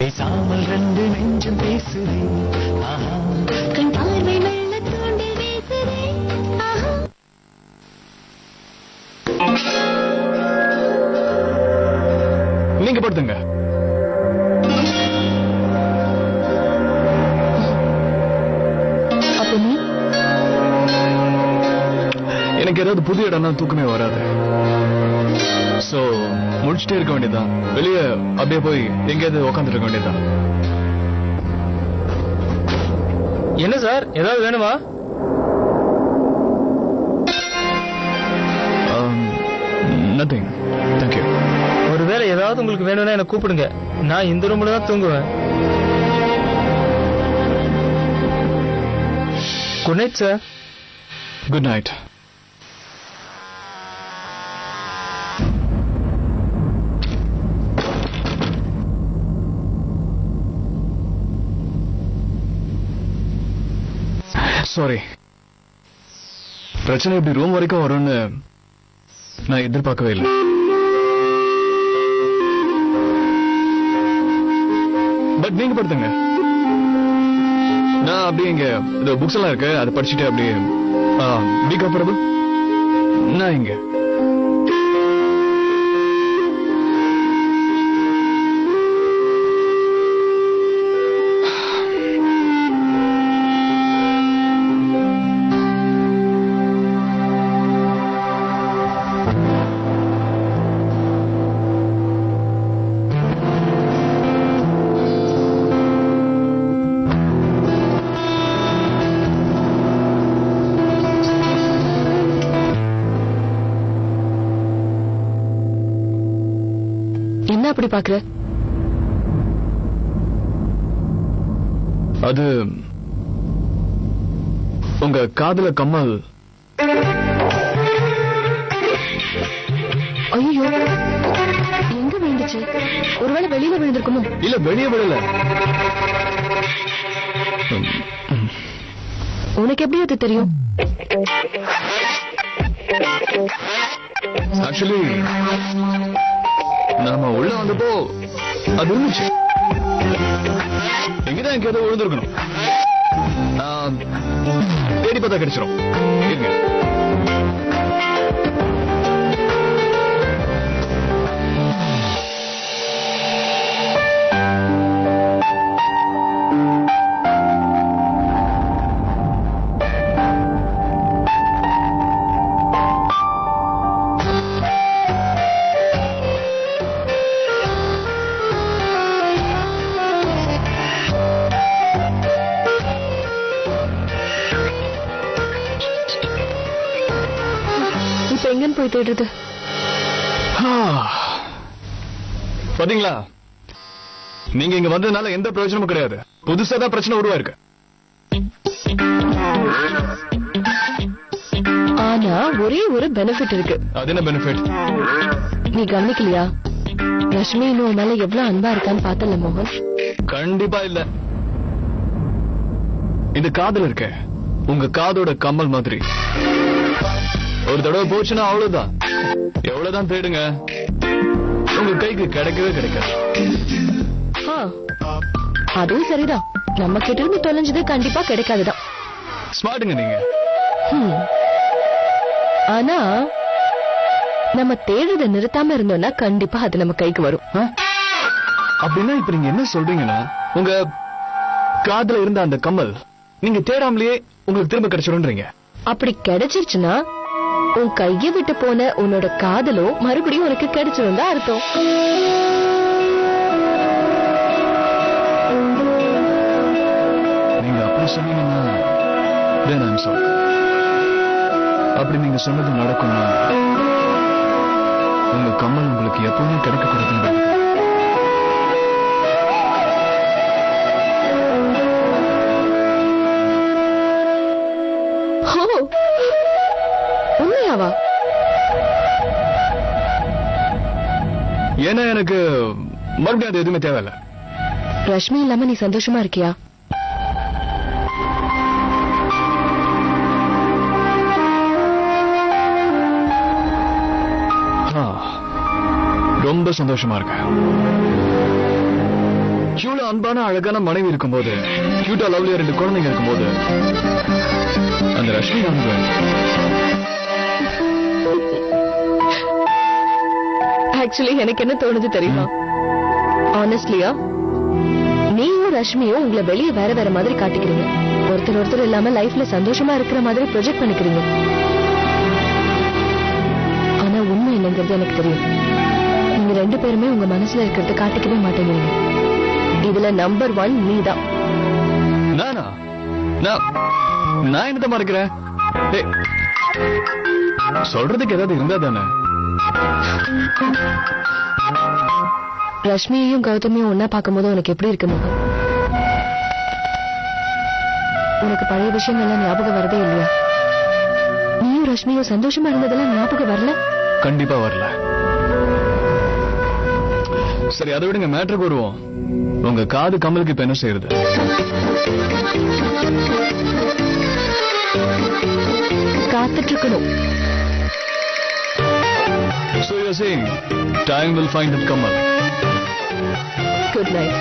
பேசாமல் ரெண்டு நெஞ்சம் பேசுதே கண் பார்வை மெல்ல தூண்டி வீசுதே நீங்க படுத்துங்க. அப்ப நீ எனக்கு ஏதாவது புது இடம்னா தூக்கமே வராது. சோ முடிச்சுட்டே இருக்க வேண்டியதுதான். வெளியே அப்படியே போய் எங்கேயாவது உட்காந்துட்டு இருக்க வேண்டியதுதான். என்ன சார், ஏதாவது வேணுமா? Nothing, thank you. ஒருவேளை ஏதாவது உங்களுக்கு வேணும்னா என்ன கூப்பிடுங்க. நான் இந்த ரூம்ல தான் தூங்குவேன். Good night sir. Good night. Sorry, பிரச்சனை இப்படி ரூம் வரைக்கும் வரும்னு நான் எதிர்பார்க்கவே இல்லை. பட் நீங்க படுத்துங்க. நான் அப்படியே இங்க இந்த புக்ஸ் எல்லாம் இருக்கு, அதை படிச்சுட்டு அப்படியே பி கம்ஃபர்டபுள். நான் இங்க என்ன அப்படி பாக்குற? அது உங்க காதுல கம்மல். ஐயோ, எங்க விழுந்துச்சு? ஒருவேளை வெளியில விழுந்திருக்குமோ? இல்ல, வெளியே விடல. உனக்கு எப்படி அது தெரியும்? ஆக்சுவலி நாம உள்ள வந்தப்போ அது இருந்துச்சு. எங்கதான் எனக்கு ஏதோ விழுந்திருக்கணும். தேடி பார்த்தா கிடைச்சிரும். இருங்க. இப்ப எங்கன்னு போய் தேடுறது? பாத்தீங்களா, நீங்க இங்க வந்ததுனால எந்த பிரயோஜனமும் கிடையாது. புதுசா தான் பிரச்சனை உருவாயிருக்கு. ஆனா ஒரே ஒரு பெனிஃபிட் இருக்கு. அது என்ன பெனிஃபிட்? நீ கவனிக்கலையா? லட்சுமி இன்னும் மேல எவ்வளவு அன்பா இருக்கான்னு பார்த்தல மோகன்? கண்டிப்பா இல்ல. இது காதல் இருக்க, உங்க காதோட கம்மல் மாதிரி. ஒரு தடவை போச்சுன்னா அவ்வளவுதான். எவ்வளவுதான் தேடுங்க, உங்க கைக்கு கிடைக்கவே கிடைக்காது. அதுவும் சரிதான். நம்ம கிட்ட இருந்து தொலைஞ்சது கண்டிப்பா கிடைக்காதுதான். ஸ்மார்ட்டுங்க நீங்க. ஆனா நம்ம தேடுறத நிறுத்தாம இருந்தோம்னா கண்டிப்பா அது நம்ம கைக்கு வரும். அப்படின்னா இப்ப நீங்க என்ன சொல்றீங்கன்னா, உங்க காதுல இருந்த அந்த கம்மல் நீங்க தேடாமலேயே உங்களுக்கு திரும்ப கிடைச்சிடும்ன்றீங்க. அப்படி கிடைச்சிருச்சுன்னா உன் கைய விட்டு போன உன்னோட காதலோ மறுபடியும் உனக்கு கிடைச்சிடும் தான் அர்த்தம். நீங்க அப்படி சொன்னீங்கன்னா then I'm sorry. அப்படி நீங்க சொன்னது நடக்கும்னா உங்க கம்மல் உங்களுக்கு எப்பவுமே கிடைக்க கூடாதுன்னு. உண்மையாவா? ஏன்னா எனக்கு மறுபடியும் அது எதுவுமே தேவையில்ல. ரஷ்மி இல்லாம நீ சந்தோஷமா இருக்கியா? ரொம்ப சந்தோஷமா இருக்கேன். இவ்வளவு அன்பான அழகான மனைவி இருக்கும்போது, கியூட்டா லவ்லியா 2 குழந்தைங்க இருக்கும்போது, அந்த ரஷ்மி நமக்கு ஆக்சுவலி எனக்கு என்ன தோணுது தெரியுமா? ஆனஸ்ட்லியா, நீயும் ரஷ்மியும் உங்களை வெளியே வேற வேற மாதிரி காட்டிக்கிறீங்க. ஒருத்தர் இல்லாம லைஃப்ல சந்தோஷமா இருக்கிற மாதிரி ப்ரொஜெக்ட் பண்ணிக்கிறீங்க. ஆனா உண்மை என்னங்கிறது எனக்கு தெரியும். நீங்க 2 பேருமே உங்க மனசுல இருக்கிறத காட்டிக்கவே மாட்டேங்கிறீங்க. இதுல நம்பர் 1 நீதான். நானா? நான் என்னத்த மறக்கிறேன்? சொல்றதுக்கு ஏதாவது இருந்தா தானே. ரஷ்மியையும் கௌதமியும் ஒன்னா பார்க்கும்போது உனக்கு எப்படி இருக்கு மகன்? உனக்கு பழைய விஷயங்கள்லாம் ஞாபகம் வரதே இல்லையா? நீயும் ரஷ்மியும் சந்தோஷமா இருந்ததெல்லாம் ஞாபகம் வரல? கண்டிப்பா வரல. சரி, அதை விடுங்க, மேட்ருக்கு வருவோம். உங்க காது கமலுக்கு இப்ப என்ன செய்யறது? காத்துட்டு இருக்கணும். So you're saying time will find that Kamal. Good night.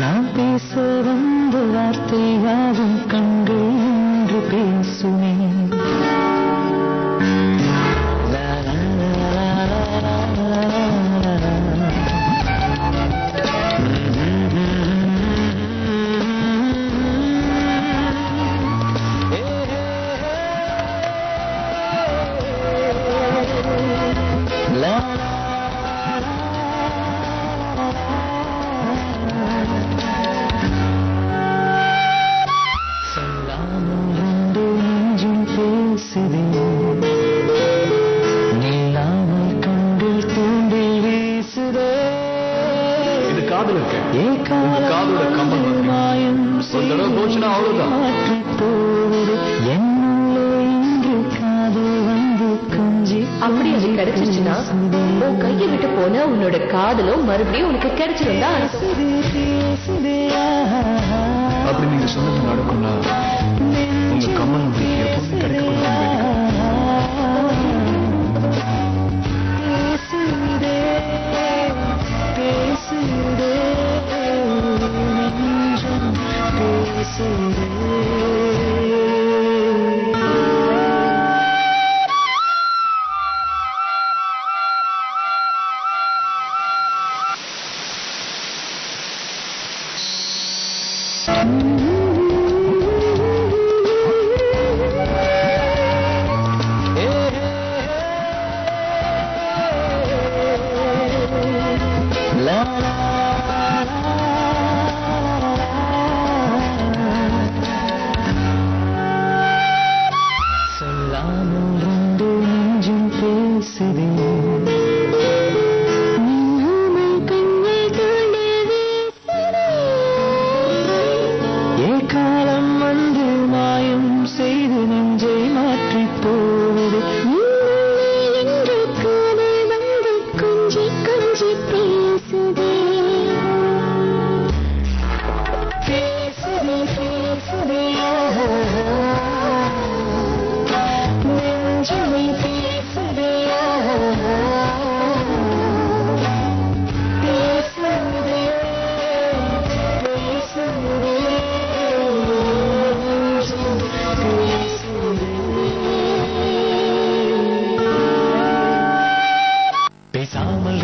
நான் பேச வந்த வார்த்தை யாவும் கண்கள் என்று பேசுமே. இது காதல் இருக்கு. காதோட கம்பல் ஒரு தடவை போச்சுன்னா அவ்வளவுதான். அப்படி அது கிடைச்சிருச்சுன்னா உன் கையை விட்டு போன உன்னோட காதலும் மறுபடியும் உனக்கு கிடைச்சிருந்தா அப்படி நீங்க சொன்னது நடக்கும்னா உங்க கமல் உங்களுக்கு எப்பவுமே கிடைக்கக்கூடாதுன்னு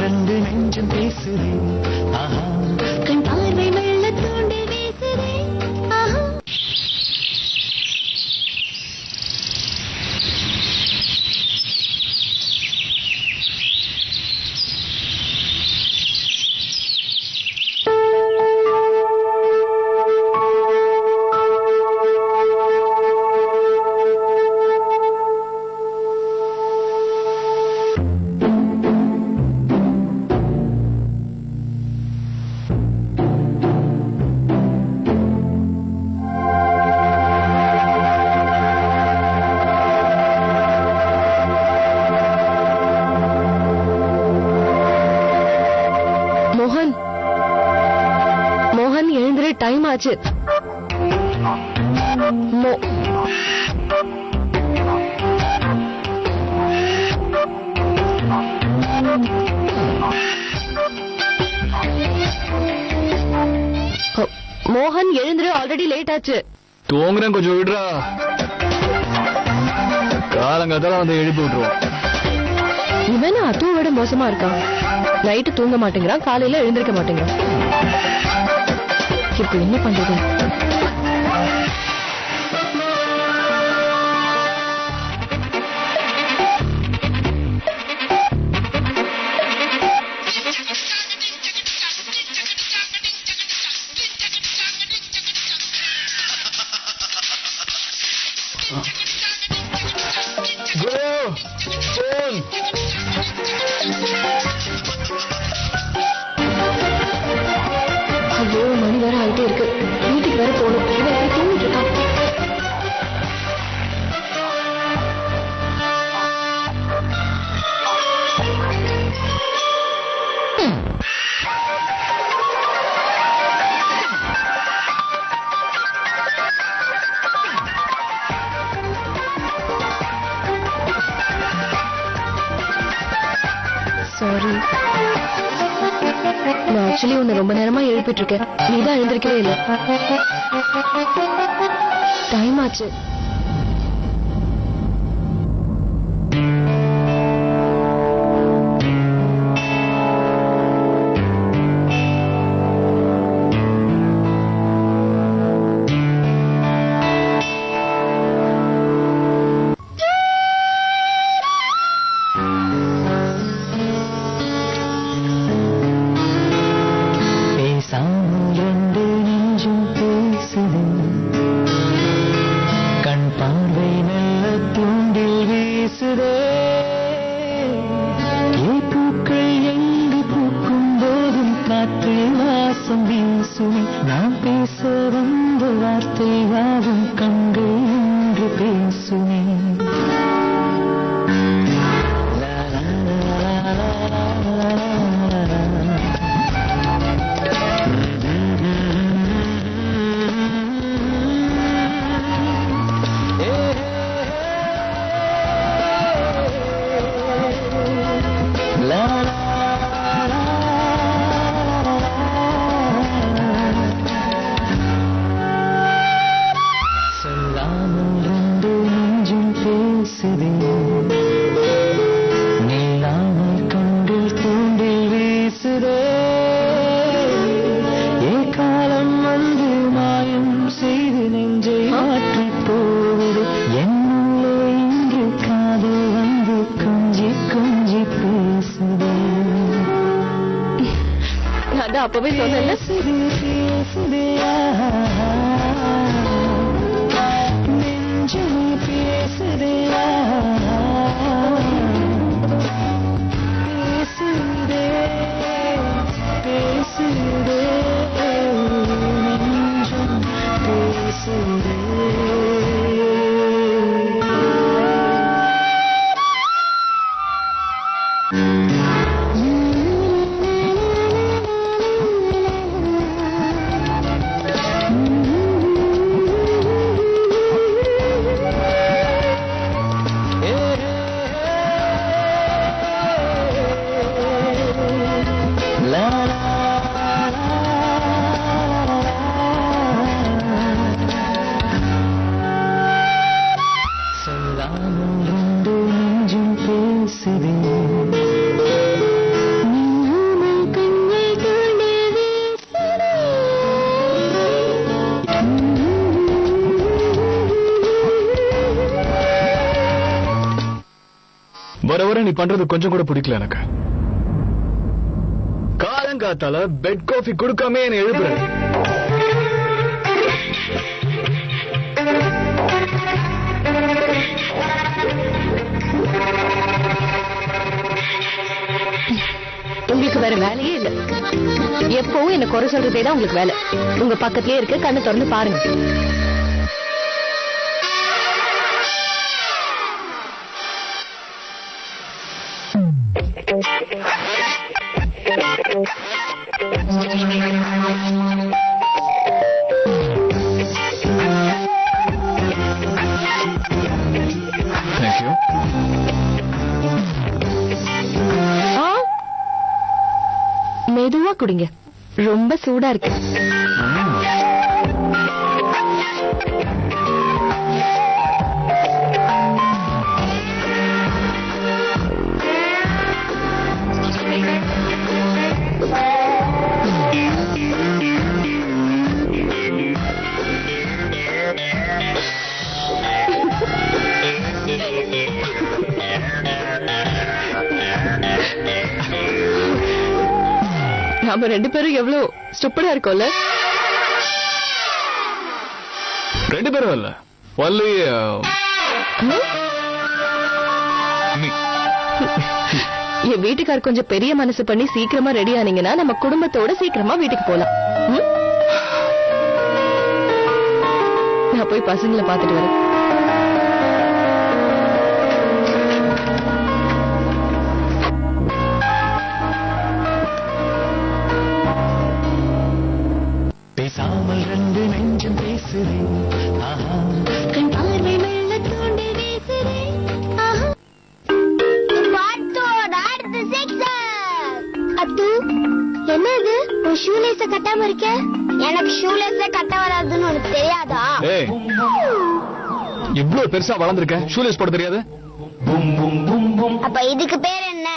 ரெண்டு நெஞ்சம் பேசுதே ஆஹா கண் பார்வை மெல்ல தூண்டி வீசுதே ஆஹா. மோகன் மோகன் எழுந்திரு, டைம் ஆச்சு. மோகன் எழுந்திரு, ஆல்ரெடி லேட் ஆச்சு. தூங்குறேன், கொஞ்சம் விடுறா. காலங்காத்தால வந்து எழுப்பி விட்டுருவோம். இவன் அதுவும் விட மோசமா இருக்கான். நைட்டு தூங்க மாட்டேங்கிறான், காலையில எழுந்திருக்க மாட்டேங்கிறான். இப்ப என்ன பண்றது? ஐயோ, மணி வேற ஆயிட்டே இருக்கு. வீட்டுக்கு வேற போகணும். இவன் எப்படி தூங்கிட்டு இருக்கான்? சாரி, நான் ஆக்சுவலி உன்னை ரொம்ப நேரமா எழுப்பிட்டு இருக்கேன். நீதான் எழுந்திருக்கவே இல்லை. டைம் ஆச்சு. பேசாமல் ரெண்டு நெஞ்சும் பேசுதே கண் பார்வை நல்ல தூண்டில் வீசுதே பூக்கள் எங்கு பூக்கும் போதும் காற்றில் வாசம் வீசுமே நான் பேச வந்த வார்த்தை யாவும் கண்கள் என்று பேசுமே சொல்லாமல் ரெண்டு நெஞ்சும் பேசுதே நீளாமல் கண்கள் தூண்டில் வீசுதே காலம் வந்து மாயம் செய்து நெஞ்சை மாற்றி போவிடு என்னுள்ளே இன்று காதல் வந்து கொஞ்சி கொஞ்சி பேசுதே அதான் அப்பவே சொன்னேன்ல. பேசுதே நெஞ்சமே பேசுதே பேசுதே பேசுதே நெஞ்சம் பேசுதே தவிர நீ பண்றது கொஞ்சம் கூட பிடிக்கல எனக்கு. காலங்காத்தால பெட் காஃபி கொடுக்காம என்ன எழுப்புற. உங்களுக்கு வேற வேலையே இல்ல. எப்பவும் என்ன குறை சொல்றதே தான் உங்களுக்கு வேலை. உங்க பக்கத்துலயே இருக்க, கண்ணை திறந்து பாருங்க. தேங்க்யூ. மெதுவா குடிங்க, ரொம்ப சூடா இருக்கு. நாம ரெண்டு பேரும் எவ்வளவு ஸ்டூப்பிடா இருக்கோம்ல. ரெண்டு பேரும் இல்ல, ஒன்லி என் வீட்டுக்கார் கொஞ்சம் பெரிய மனசு பண்ணி சீக்கிரமா ரெடி ஆனீங்கன்னா நம்ம குடும்பத்தோட சீக்கிரமா வீட்டுக்கு போலாம். நான் போய் பசங்களை பாத்துட்டு வரேன். பேசாமல் ரெண்டு நெஞ்சம் பேசுறேன். கண் பார்வை மெல்ல தூண்டி வீசுறேன். அத்து, என்னது உன் ஷூலேஸ கட்டாம இருக்க? எனக்கு ஷூலேஸ கட்ட வராதுன்னு உனக்கு தெரியாதா? ஏய், இவ்வளவு பெருசா வளர்ந்திருக்க, ஷூலேஸ் போட தெரியாது? அப்ப இதுக்கு பேர் என்ன?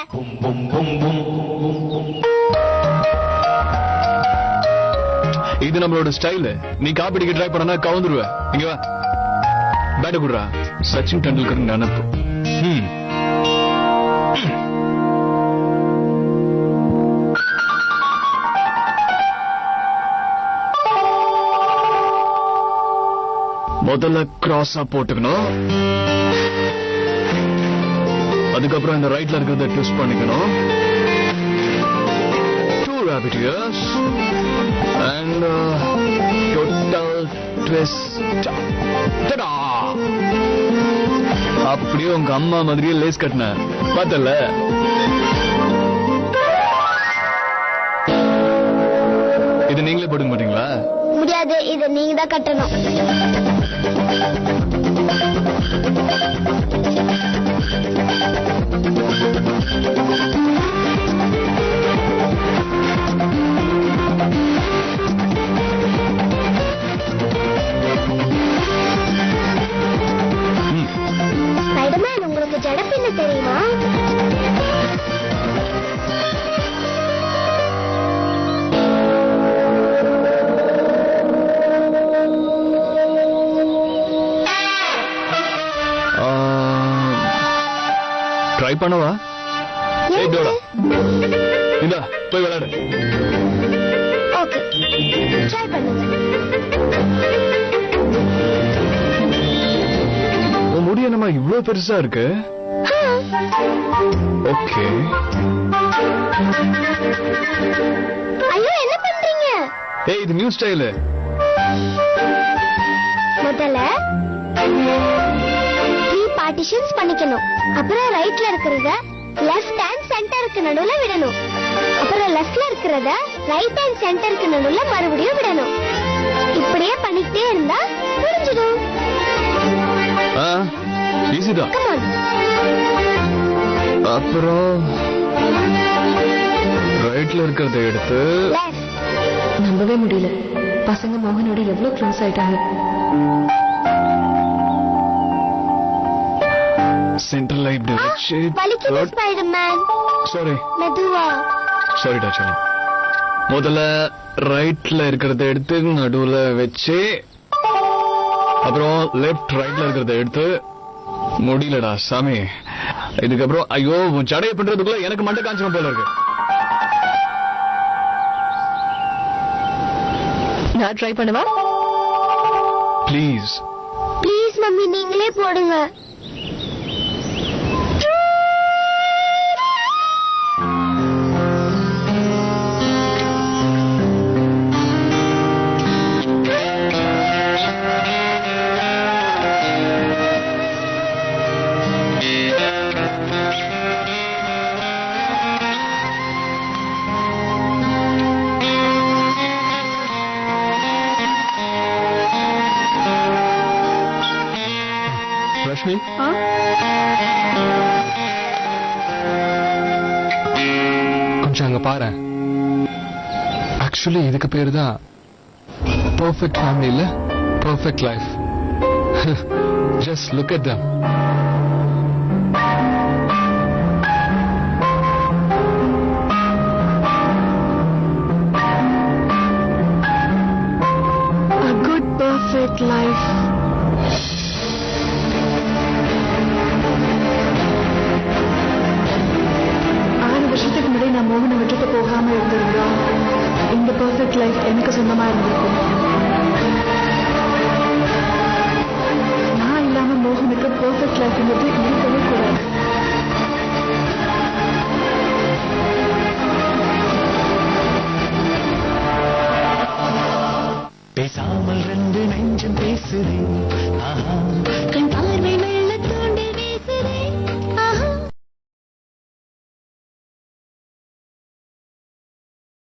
இது நம்மளோட ஸ்டைல். நீ காப்பிடிக்க ட்ரை பண்ணா கவுந்துருவ. இங்க வா, பேட்ட குடுறா. சச்சின் டெண்டுல்கர் நினைப்பு. முதல்ல கிராஸா போட்டுக்கணும். அதுக்கப்புறம் இந்த ரைட்ல இருக்கிறத ட்விஸ்ட் பண்ணிக்கணும். 2 rabbit ears and total twist. Ta-da! அப்படியே உங்க அம்மா மாதிரியே லேஸ் கட்டின பார்த்தல. இது நீங்களே போட்டுக்க மாட்டீங்களா? முடியாது, இதை நீங்க தான் கட்டணும். ஸ்பைடர்மேன், உங்களுக்கு ஜடப்பின்ன தெரியுமா? ட்ரை பண்ணவா? ஏய் டோடா, இந்தா போய் விளையாடு. ஓகே, ட்ரை பண்ணுங்க. உன் முடி என்னமா இவ்வளவு பெருசா இருக்கு? ஓகே. ஐயோ, என்ன பண்றீங்க? ஏய், இது நியூ ஸ்டைல். முதல்ல 3 பார்ட்டிஷன்ஸ் பண்ணிக்கணும். அப்புறம் ரைட்ல இருக்கிறத லெஃப்ட் அண்ட் சென்டருக்கு நடுவுல விடணும். அப்புறம் லெஃப்ட்ல இருக்கிறத ரைட் அண்ட் சென்டருக்கு நடுவுல மறுபடியும் விடணும். இப்படியே பண்ணிட்டே இருந்தா முடிஞ்சிடும். ஈஸிதான். Come on. அப்புறம் ரைட்ல இருக்கிறத எடுத்து Left. நம்பவே முடியல, பசங்க மோகனோட எவ்வளவு க்ளோஸ் ஆயிட்டாங்க. சென்டர் லைட் வச்சு வலிக்குது ஸ்பைடர்மேன். சாரி மெதுவா. சாரிடா சொல்லு. முதல்ல ரைட்ல இருக்கிறத எடுத்து நடுவுல வச்சு, அப்புறம் லெஃப்ட் ரைட்ல இருக்கிறத எடுத்து, முடியலடா சாமி. இதுக்கப்புறம் ஐயோ உன் சடைய பண்றதுக்குள்ள எனக்கு மண்டை காஞ்சம் போல இருக்கு. நான் ட்ரை பண்ணவா? ப்ளீஸ். ப்ளீஸ் மம்மி நீங்களே போடுங்க. ரஷ்மி, கொஞ்சம் அங்க பாரு. ஆக்சுவலி இதுக்கு பேரு தான் பெர்ஃபெக்ட் ஃபேமிலி இல்ல, perfect life. Just look at them. A good perfect life. 6 வருஷத்துக்கு முன்னாடி நான் மோகனை விட்டுட்டு போகாம இருந்திருந்தா இந்த பெர்ஃபெக்ட் லைஃப் எனக்கு சொந்தமா இருந்திருக்கும். நான் இல்லாம மோகனுக்கு பெர்ஃபெக்ட் லைஃப்ங்கிறது இருக்கவே கூடாது. பேசாமல் ரெண்டு நெஞ்சம் பேசுதே. ஆஹா